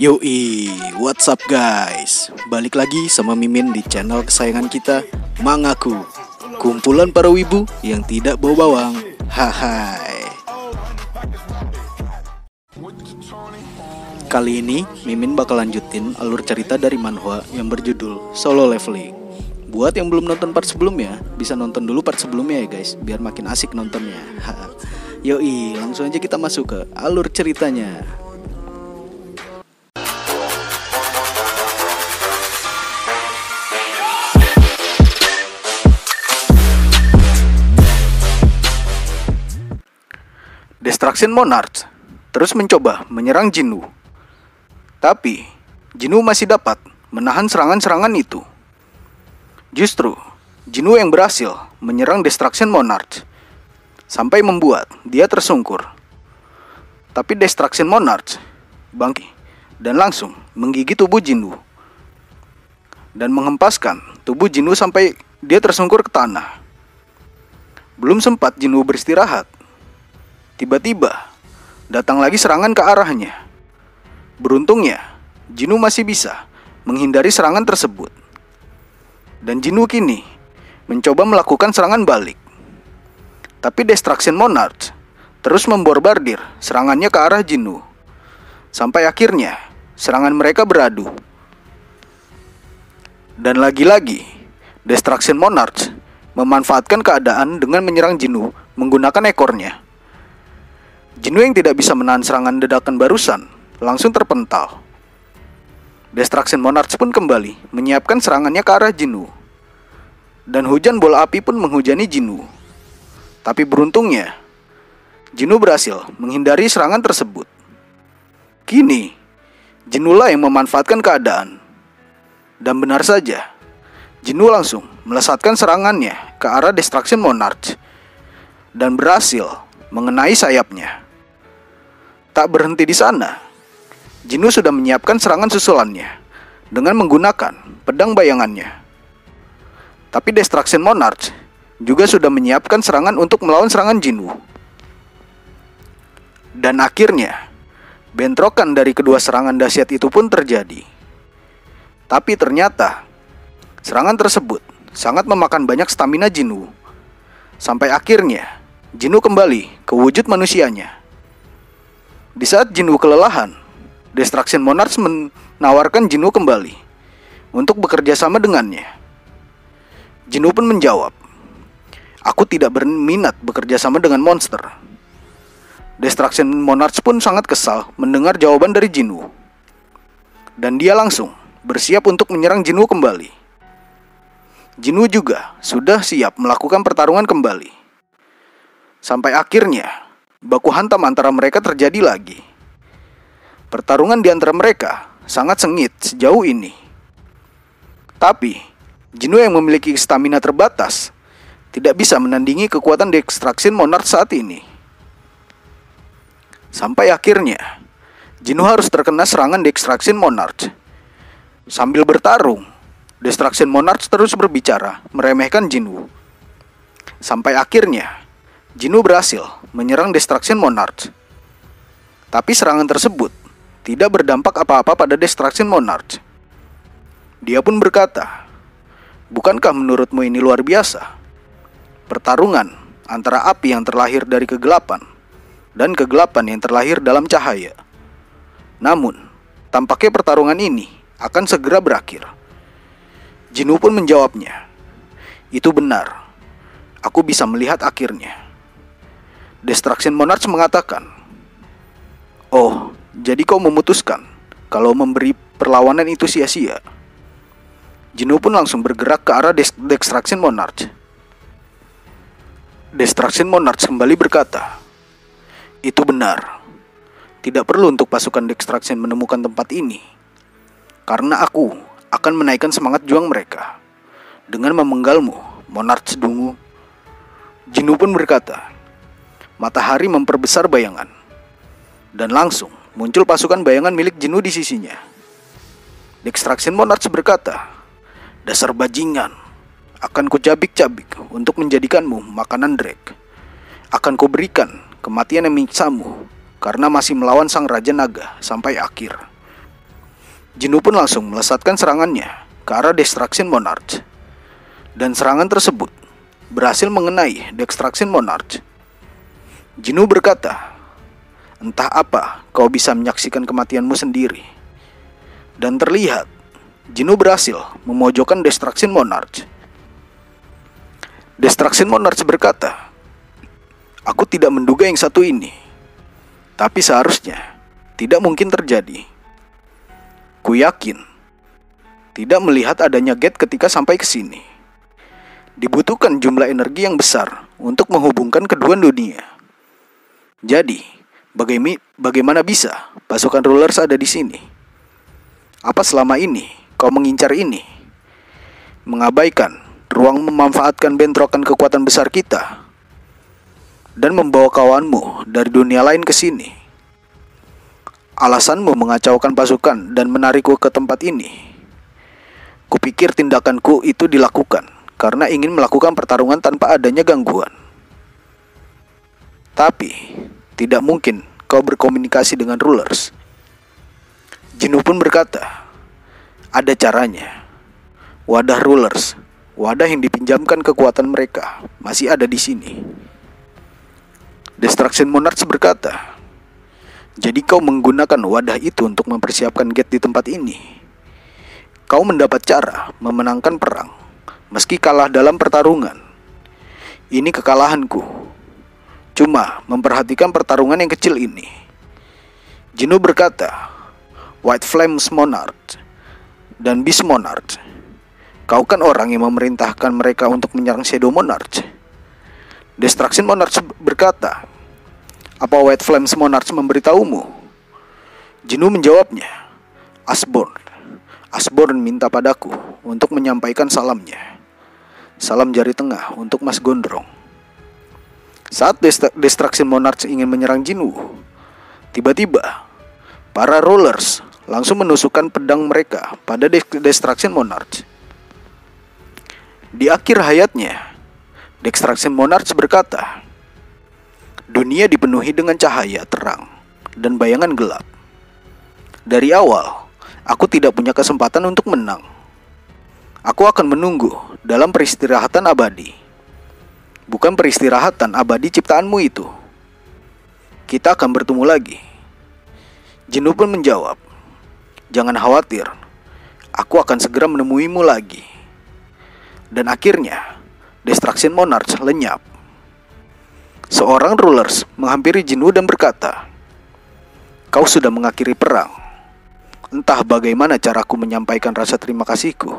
Yoi, what's up guys? Balik lagi sama Mimin di channel kesayangan kita, Mangaku. Kumpulan para wibu yang tidak bau bawang. Hai. Kali ini Mimin bakal lanjutin alur cerita dari manhwa yang berjudul Solo Leveling. Buat yang belum nonton part sebelumnya, bisa nonton dulu part sebelumnya ya guys, biar makin asik nontonnya. Yoi, langsung aja kita masuk ke alur ceritanya. Destruction Monarch terus mencoba menyerang Jinwoo. Tapi Jinwoo masih dapat menahan serangan-serangan itu. Justru Jinwoo yang berhasil menyerang Destruction Monarch sampai membuat dia tersungkur. Tapi Destruction Monarch bangkit dan langsung menggigit tubuh Jinwoo dan menghempaskan tubuh Jinwoo sampai dia tersungkur ke tanah. Belum sempat Jinwoo beristirahat, tiba-tiba datang lagi serangan ke arahnya. Beruntungnya Jinwoo masih bisa menghindari serangan tersebut. Dan Jinwoo kini mencoba melakukan serangan balik. Tapi Destruction Monarch terus memborbardir serangannya ke arah Jinwoo. Sampai akhirnya serangan mereka beradu. Dan lagi-lagi Destruction Monarch memanfaatkan keadaan dengan menyerang Jinwoo menggunakan ekornya. Jinwoo yang tidak bisa menahan serangan dadakan barusan langsung terpental. Destruction Monarch pun kembali menyiapkan serangannya ke arah Jinwoo. Dan hujan bola api pun menghujani Jinwoo. Tapi beruntungnya Jinwoo berhasil menghindari serangan tersebut. Kini Jinwoo lah yang memanfaatkan keadaan. Dan benar saja, Jinwoo langsung melesatkan serangannya ke arah Destruction Monarch dan berhasil mengenai sayapnya. Tak berhenti di sana, Jinwoo sudah menyiapkan serangan susulannya dengan menggunakan pedang bayangannya. Tapi Destruction Monarch juga sudah menyiapkan serangan untuk melawan serangan Jinwoo. Dan akhirnya bentrokan dari kedua serangan dahsyat itu pun terjadi. Tapi ternyata serangan tersebut sangat memakan banyak stamina Jinwoo. Sampai akhirnya Jinwoo kembali ke wujud manusianya. Di saat Jinwoo kelelahan, Destruction Monarch menawarkan Jinwoo kembali untuk bekerja sama dengannya. Jinwoo pun menjawab, "Aku tidak berminat bekerja sama dengan monster." Destruction Monarch pun sangat kesal mendengar jawaban dari Jinwoo. Dan dia langsung bersiap untuk menyerang Jinwoo kembali. Jinwoo juga sudah siap melakukan pertarungan kembali. Sampai akhirnya baku hantam antara mereka terjadi lagi. Pertarungan di antara mereka sangat sengit sejauh ini. Tapi Jinwoo yang memiliki stamina terbatas tidak bisa menandingi kekuatan Destruction Monarch saat ini. Sampai akhirnya Jinwoo harus terkena serangan Destruction Monarch. Sambil bertarung, Destruction Monarch terus berbicara meremehkan Jinwoo. Sampai akhirnya Jinwoo berhasil menyerang Destruction Monarch. Tapi serangan tersebut tidak berdampak apa-apa pada Destruction Monarch. Dia pun berkata, "Bukankah menurutmu ini luar biasa? Pertarungan antara api yang terlahir dari kegelapan dan kegelapan yang terlahir dalam cahaya. Namun, tampaknya pertarungan ini akan segera berakhir." Jinwoo pun menjawabnya, "Itu benar. Aku bisa melihat akhirnya." Destruction Monarch mengatakan, "Oh, jadi kau memutuskan kalau memberi perlawanan itu sia-sia?" Jinwoo pun langsung bergerak ke arah Destruction Monarch. Destruction Monarch kembali berkata, "Itu benar. Tidak perlu untuk pasukan Destruction menemukan tempat ini, karena aku akan menaikkan semangat juang mereka dengan memenggalmu, Monarch Dungu." Jinwoo pun berkata, "Matahari memperbesar bayangan." Dan langsung muncul pasukan bayangan milik Jinwoo di sisinya. Destruction Monarch berkata, "Dasar bajingan, akan kucabik-cabik untuk menjadikanmu makanan Drake. Akan kuberikan kematian yang menyiksamu karena masih melawan sang Raja Naga sampai akhir." Jinwoo pun langsung melesatkan serangannya ke arah Destruction Monarch. Dan serangan tersebut berhasil mengenai Destruction Monarch. Jinwoo berkata, "Entah apa kau bisa menyaksikan kematianmu sendiri." Dan terlihat Jinwoo berhasil memojokkan Destruction Monarch. Destruction Monarch berkata, "Aku tidak menduga yang satu ini, tapi seharusnya tidak mungkin terjadi. Ku yakin tidak melihat adanya gate ketika sampai ke sini. Dibutuhkan jumlah energi yang besar untuk menghubungkan kedua dunia. Jadi, bagaimana bisa pasukan Rulers ada di sini? Apa selama ini kau mengincar ini, mengabaikan ruang memanfaatkan bentrokan kekuatan besar kita, dan membawa kawanmu dari dunia lain ke sini? Alasanmu mengacaukan pasukan dan menarikku ke tempat ini. Kupikir tindakanku itu dilakukan karena ingin melakukan pertarungan tanpa adanya gangguan. Tapi, tidak mungkin kau berkomunikasi dengan Rulers." Jinwoo pun berkata, "Ada caranya. Wadah Rulers, wadah yang dipinjamkan kekuatan mereka, masih ada di sini." Destruction Monarch berkata, "Jadi kau menggunakan wadah itu untuk mempersiapkan gate di tempat ini. Kau mendapat cara memenangkan perang, meski kalah dalam pertarungan. Ini kekalahanku. Cuma memperhatikan pertarungan yang kecil ini." Jinwoo berkata, "White Flames Monarch dan Beast Monarch, kau kan orang yang memerintahkan mereka untuk menyerang Shadow Monarch." Destruction Monarch berkata, "Apa White Flames Monarch memberitahumu?" Jinwoo menjawabnya, Asborn minta padaku untuk menyampaikan salamnya. Salam jari tengah untuk Mas Gondrong." Saat Destruction Monarch ingin menyerang Jinwoo, tiba-tiba para Rulers langsung menusukkan pedang mereka pada Destruction Monarch. Di akhir hayatnya, Destruction Monarch berkata, "Dunia dipenuhi dengan cahaya terang dan bayangan gelap. Dari awal, aku tidak punya kesempatan untuk menang. Aku akan menunggu dalam peristirahatan abadi. Bukan peristirahatan abadi ciptaanmu itu. Kita akan bertemu lagi." Jinwoo pun menjawab, "Jangan khawatir, aku akan segera menemuimu lagi." Dan akhirnya, Destruction Monarch lenyap. Seorang Rulers menghampiri Jinwoo dan berkata, "Kau sudah mengakhiri perang. Entah bagaimana caraku menyampaikan rasa terima kasihku."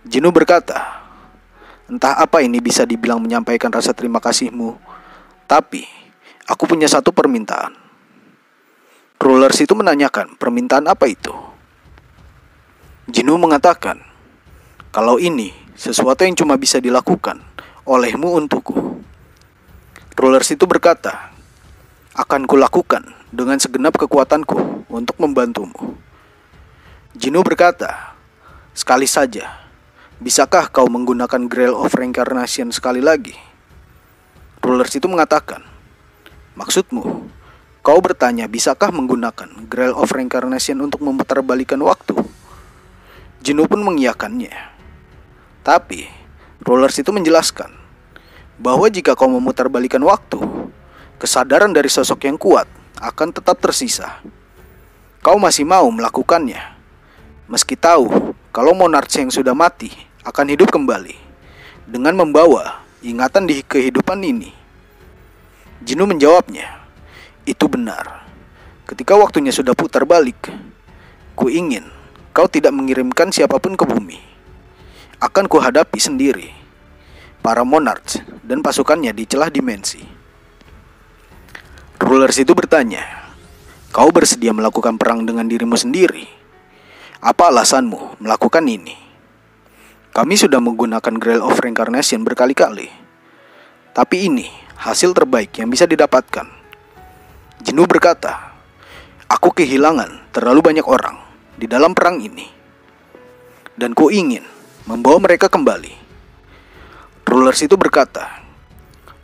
Jinwoo berkata, "Entah apa ini bisa dibilang menyampaikan rasa terima kasihmu, tapi aku punya satu permintaan." Rulers itu menanyakan permintaan apa itu. Jinwoo mengatakan, "Kalau ini sesuatu yang cuma bisa dilakukan olehmu untukku." Rulers itu berkata, "Akan kulakukan dengan segenap kekuatanku untuk membantumu." Jinwoo berkata, "Sekali saja, bisakah kau menggunakan Grail of Reincarnation sekali lagi?" Rulers itu mengatakan, "Maksudmu? Kau bertanya bisakah menggunakan Grail of Reincarnation untuk memutarbalikan waktu?" Jinwoo pun mengiyakannya. Tapi Rulers itu menjelaskan bahwa jika kau memutarbalikan waktu, kesadaran dari sosok yang kuat akan tetap tersisa. Kau masih mau melakukannya, meski tahu kalau Monarch yang sudah mati akan hidup kembali dengan membawa ingatan di kehidupan ini. Jinwoo menjawabnya, "Itu benar. Ketika waktunya sudah putar balik, ku ingin kau tidak mengirimkan siapapun ke bumi. Akan kuhadapi sendiri para Monarch dan pasukannya di celah dimensi." Rulers itu bertanya, "Kau bersedia melakukan perang dengan dirimu sendiri? Apa alasanmu melakukan ini? Kami sudah menggunakan Grail of Reincarnation berkali-kali, tapi ini hasil terbaik yang bisa didapatkan." Jinwoo berkata, "Aku kehilangan terlalu banyak orang di dalam perang ini, dan ku ingin membawa mereka kembali." Rulers itu berkata,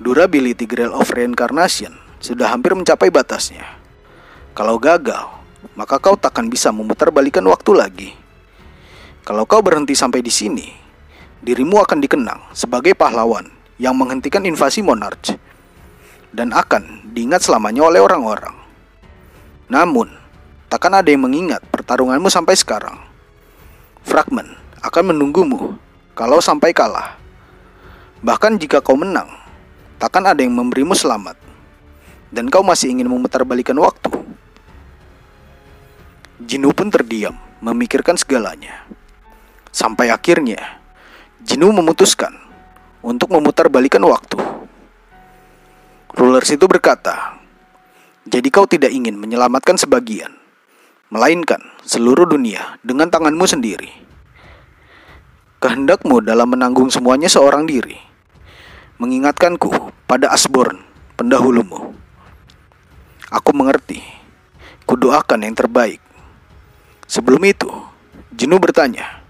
"Durability Grail of Reincarnation sudah hampir mencapai batasnya. Kalau gagal, maka kau takkan bisa memutarbalikkan waktu lagi. Kalau kau berhenti sampai di sini, dirimu akan dikenang sebagai pahlawan yang menghentikan invasi monarch dan akan diingat selamanya oleh orang-orang. Namun, takkan ada yang mengingat pertarunganmu sampai sekarang. Fragment akan menunggumu kalau sampai kalah. Bahkan jika kau menang, takkan ada yang memberimu selamat, dan kau masih ingin memutarbalikkan waktu. Jinwoo pun terdiam, memikirkan segalanya. Sampai akhirnya, Jinwoo memutuskan untuk memutarbalikkan waktu. Rulers itu berkata, "Jadi kau tidak ingin menyelamatkan sebagian, melainkan seluruh dunia dengan tanganmu sendiri. Kehendakmu dalam menanggung semuanya seorang diri, mengingatkanku pada Asborn, pendahulumu. Aku mengerti, kudoakan yang terbaik." Sebelum itu, Jinwoo bertanya,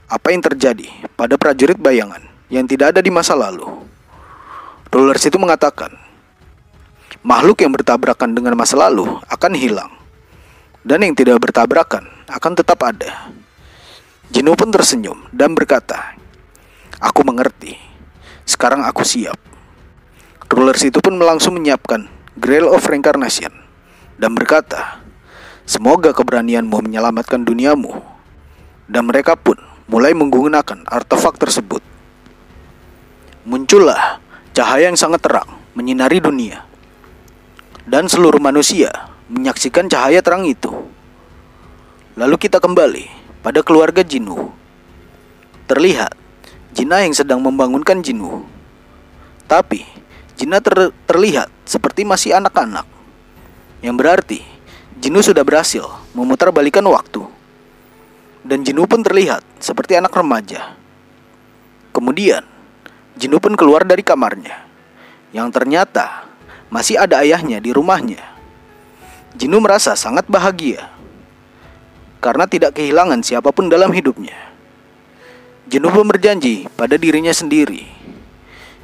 apa yang terjadi pada prajurit bayangan yang tidak ada di masa lalu? Rulers itu mengatakan, makhluk yang bertabrakan dengan masa lalu akan hilang, dan yang tidak bertabrakan akan tetap ada. Jinwoo pun tersenyum dan berkata, aku mengerti, sekarang aku siap. Rulers itu pun langsung menyiapkan Grail of Reincarnation dan berkata, semoga keberanianmu menyelamatkan duniamu. Dan mereka pun mulai menggunakan artefak tersebut. Muncullah cahaya yang sangat terang menyinari dunia, dan seluruh manusia menyaksikan cahaya terang itu. Lalu kita kembali pada keluarga Jinwoo. Terlihat Jinna yang sedang membangunkan Jinwoo, tapi Jinna terlihat seperti masih anak-anak, yang berarti Jinwoo sudah berhasil memutarbalikkan waktu. Dan Jinwoo pun terlihat seperti anak remaja. Kemudian Jinwoo pun keluar dari kamarnya, yang ternyata masih ada ayahnya di rumahnya. Jinwoo merasa sangat bahagia karena tidak kehilangan siapapun dalam hidupnya. Jinwoo pun berjanji pada dirinya sendiri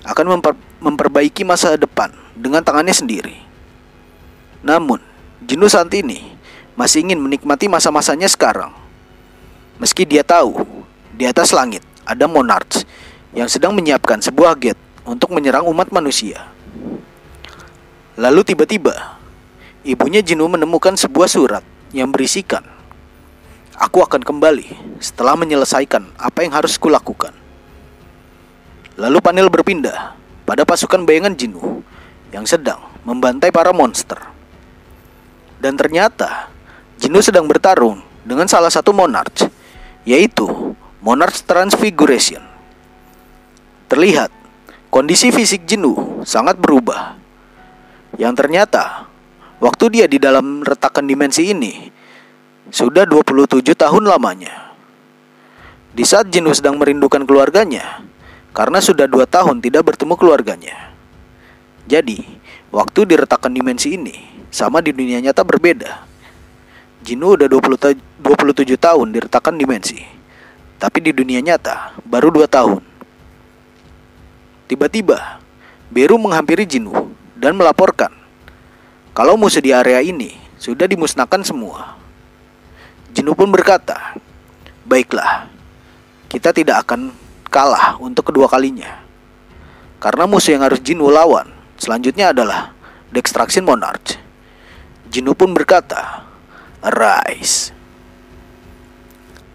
akan memperbaiki masa depan dengan tangannya sendiri. Namun Jinwoo saat ini masih ingin menikmati masa-masanya sekarang. Meski dia tahu di atas langit ada monarch yang sedang menyiapkan sebuah gate untuk menyerang umat manusia. Lalu tiba-tiba ibunya Jinwoo menemukan sebuah surat yang berisikan, aku akan kembali setelah menyelesaikan apa yang harus kulakukan. Lalu panel berpindah pada pasukan bayangan Jinwoo yang sedang membantai para monster. Dan ternyata Jinwoo sedang bertarung dengan salah satu monarch, yaitu Monarch Transfiguration. Terlihat kondisi fisik Jinwoo sangat berubah, yang ternyata waktu dia di dalam retakan dimensi ini sudah 27 tahun lamanya. Di saat Jinwoo sedang merindukan keluarganya karena sudah 2 tahun tidak bertemu keluarganya. Jadi waktu di retakan dimensi ini sama di dunia nyata berbeda. Jinwoo udah 27 tahun di retakan dimensi, tapi di dunia nyata baru 2 tahun. Tiba-tiba Beru menghampiri Jinwoo dan melaporkan kalau musuh di area ini sudah dimusnahkan semua. Jinwoo pun berkata, baiklah, kita tidak akan kalah untuk kedua kalinya, karena musuh yang harus Jinwoo lawan selanjutnya adalah Destruction Monarch. Jinwoo pun berkata, arise.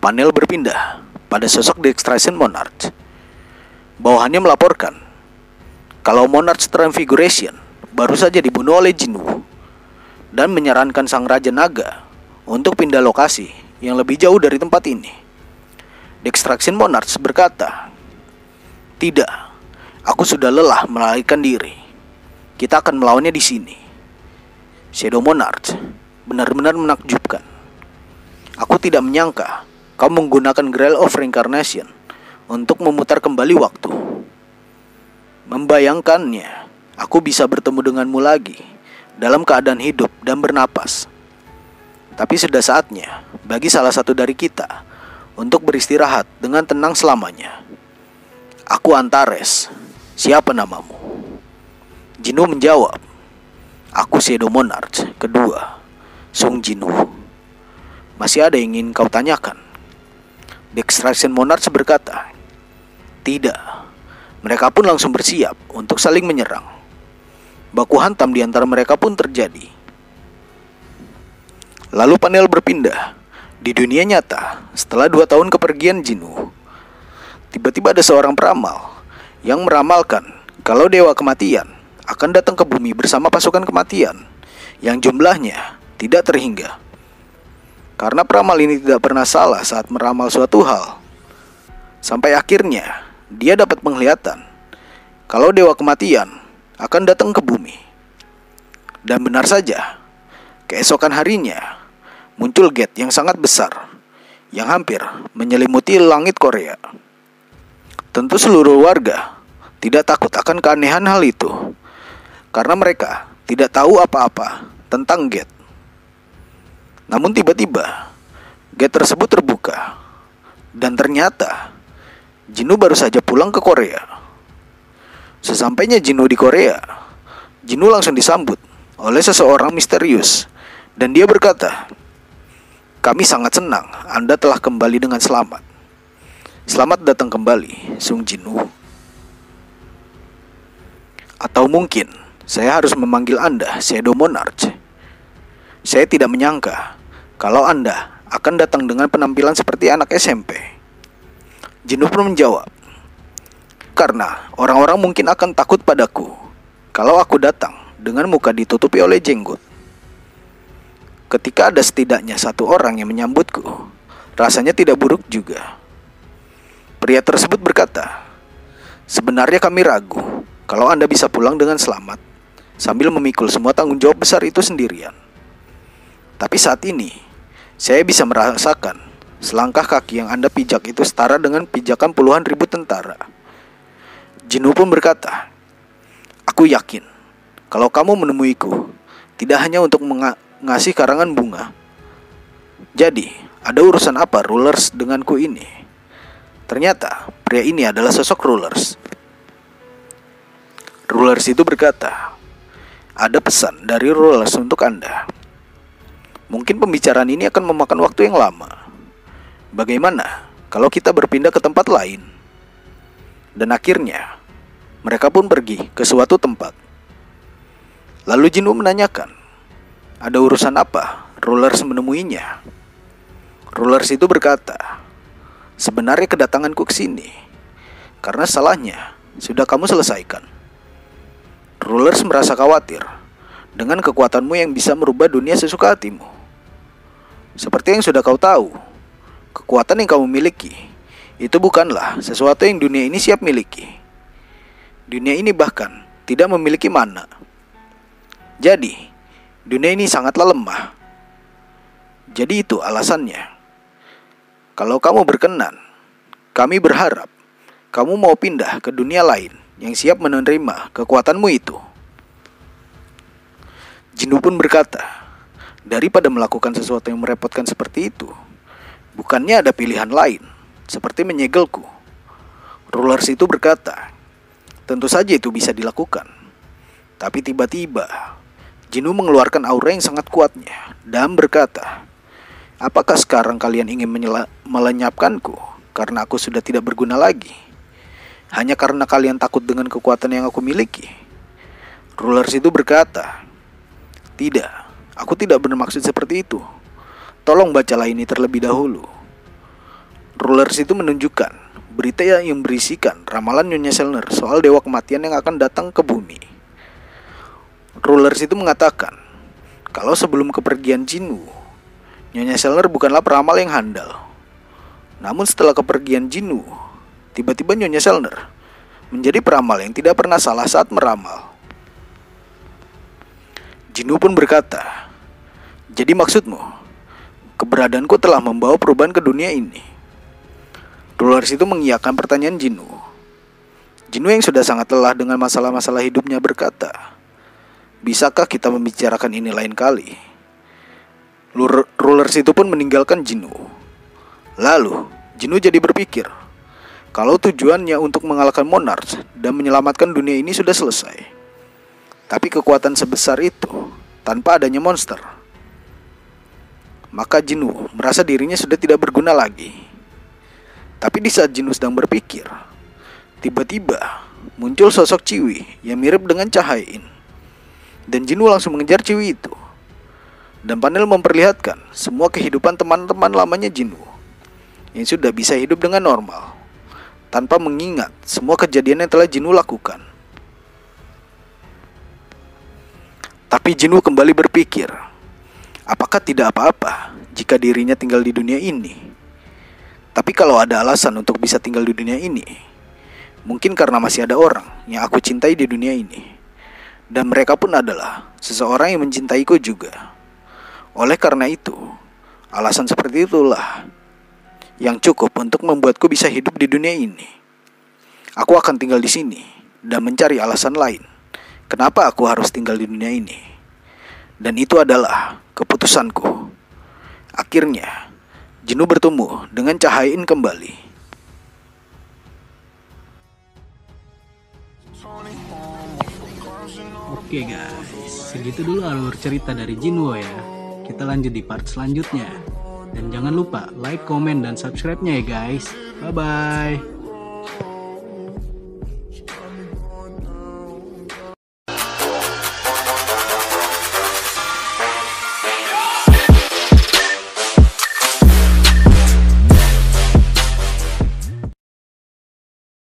Panel berpindah pada sosok Destruction Monarch. Bawahannya melaporkan kalau Monarch Transfiguration baru saja dibunuh oleh Jinwoo dan menyarankan sang Raja Naga untuk pindah lokasi yang lebih jauh dari tempat ini. Destruction Monarch berkata, tidak, aku sudah lelah melarikan diri. Kita akan melawannya di sini. Shadow Monarch benar-benar menakjubkan. Aku tidak menyangka kau menggunakan Grail of Reincarnation untuk memutar kembali waktu. Membayangkannya, aku bisa bertemu denganmu lagi dalam keadaan hidup dan bernapas. Tapi sudah saatnya bagi salah satu dari kita untuk beristirahat dengan tenang selamanya. Aku Antares, siapa namamu? Jinwoo menjawab, aku Shadow Monarch kedua, Sung Jinwoo. Masih ada yang ingin kau tanyakan? The Extraction Monarch berkata. Tidak. Mereka pun langsung bersiap untuk saling menyerang. Baku hantam di antara mereka pun terjadi. Lalu panel berpindah. Di dunia nyata, setelah 2 tahun kepergian Jinwoo, tiba-tiba ada seorang peramal yang meramalkan kalau Dewa Kematian akan datang ke bumi bersama pasukan kematian yang jumlahnya tidak terhingga. Karena peramal ini tidak pernah salah saat meramal suatu hal, sampai akhirnya dia dapat penglihatan kalau Dewa Kematian akan datang ke bumi. Dan benar saja, keesokan harinya muncul gate yang sangat besar yang hampir menyelimuti langit Korea. Tentu seluruh warga tidak takut akan keanehan hal itu, karena mereka tidak tahu apa-apa tentang gate. Namun tiba-tiba gate tersebut terbuka, dan ternyata Jinwoo baru saja pulang ke Korea. Sesampainya Jinwoo di Korea, Jinwoo langsung disambut oleh seseorang misterius, dan dia berkata, "Kami sangat senang Anda telah kembali dengan selamat. Selamat datang kembali, Sung Jinwoo. Atau mungkin saya harus memanggil Anda Shadow Monarch. Saya tidak menyangka kalau Anda akan datang dengan penampilan seperti anak SMP." Jinwoo pun menjawab, "Karena orang-orang mungkin akan takut padaku kalau aku datang dengan muka ditutupi oleh jenggot. Ketika ada setidaknya 1 orang yang menyambutku, rasanya tidak buruk juga." Pria tersebut berkata, "Sebenarnya kami ragu kalau Anda bisa pulang dengan selamat sambil memikul semua tanggung jawab besar itu sendirian. Tapi saat ini, saya bisa merasakan selangkah kaki yang Anda pijak itu setara dengan pijakan puluhan ribu tentara." Jinwoo pun berkata, "Aku yakin kalau kamu menemuiku tidak hanya untuk ngasih karangan bunga. Jadi, ada urusan apa Rulers denganku ini?" Ternyata, pria ini adalah sosok Rulers. Rulers itu berkata, "Ada pesan dari Rulers untuk Anda. Mungkin pembicaraan ini akan memakan waktu yang lama. Bagaimana kalau kita berpindah ke tempat lain?" Dan akhirnya, mereka pun pergi ke suatu tempat. Lalu Jinwoo menanyakan, "Ada urusan apa Rulers menemuinya?" Rulers itu berkata, "Sebenarnya kedatanganku ke sini karena salahnya sudah kamu selesaikan." Rulers merasa khawatir dengan kekuatanmu yang bisa merubah dunia sesuka hatimu. Seperti yang sudah kau tahu, kekuatan yang kamu miliki itu bukanlah sesuatu yang dunia ini siap miliki. Dunia ini bahkan tidak memiliki mana. Jadi, dunia ini sangatlah lemah. Jadi itu alasannya. Kalau kamu berkenan, kami berharap kamu mau pindah ke dunia lain yang siap menerima kekuatanmu itu." Jinwoo pun berkata, "Daripada melakukan sesuatu yang merepotkan seperti itu, bukannya ada pilihan lain, seperti menyegelku?" Rulers itu berkata, "Tentu saja itu bisa dilakukan." Tapi tiba-tiba, Jinwoo mengeluarkan aura yang sangat kuatnya dan berkata, "Apakah sekarang kalian ingin melenyapkanku karena aku sudah tidak berguna lagi? Hanya karena kalian takut dengan kekuatan yang aku miliki?" Rulers itu berkata, "Tidak, aku tidak bermaksud seperti itu. Tolong bacalah ini terlebih dahulu." Rulers itu menunjukkan berita yang berisikan ramalan Nyonya Selner soal Dewa Kematian yang akan datang ke bumi. Rulers itu mengatakan kalau sebelum kepergian Jinwoo, Nyonya Selner bukanlah peramal yang handal. Namun setelah kepergian Jinwoo, tiba-tiba Nyonya Selner menjadi peramal yang tidak pernah salah saat meramal. Jinwoo pun berkata, "Jadi maksudmu, keberadaanku telah membawa perubahan ke dunia ini?" Rulers itu mengiyakan pertanyaan Jinwoo. Jinwoo yang sudah sangat lelah dengan masalah-masalah hidupnya berkata, "Bisakah kita membicarakan ini lain kali?" Rulers itu pun meninggalkan Jinwoo. Lalu, Jinwoo jadi berpikir, kalau tujuannya untuk mengalahkan Monarch dan menyelamatkan dunia ini sudah selesai. Tapi kekuatan sebesar itu, tanpa adanya monster, maka Jinwoo merasa dirinya sudah tidak berguna lagi. Tapi di saat Jinwoo sedang berpikir, tiba-tiba muncul sosok Ciwi yang mirip dengan Cha-Hae-in. Dan Jinwoo langsung mengejar Ciwi itu. Dan panel memperlihatkan semua kehidupan teman-teman lamanya Jinwoo yang sudah bisa hidup dengan normal, tanpa mengingat semua kejadian yang telah Jinwoo lakukan. Tapi Jinwoo kembali berpikir, apakah tidak apa-apa jika dirinya tinggal di dunia ini? Tapi kalau ada alasan untuk bisa tinggal di dunia ini, mungkin karena masih ada orang yang aku cintai di dunia ini. Dan mereka pun adalah seseorang yang mencintaiku juga. Oleh karena itu, alasan seperti itulah yang cukup untuk membuatku bisa hidup di dunia ini. Aku akan tinggal di sini dan mencari alasan lain kenapa aku harus tinggal di dunia ini. Dan itu adalah keputusanku. Akhirnya, Jinwoo bertemu dengan Cha-Hae-in kembali. Oke guys, segitu dulu alur cerita dari Jinwoo ya. Kita lanjut di part selanjutnya. Dan jangan lupa like, komen, dan subscribe-nya ya guys. Bye-bye.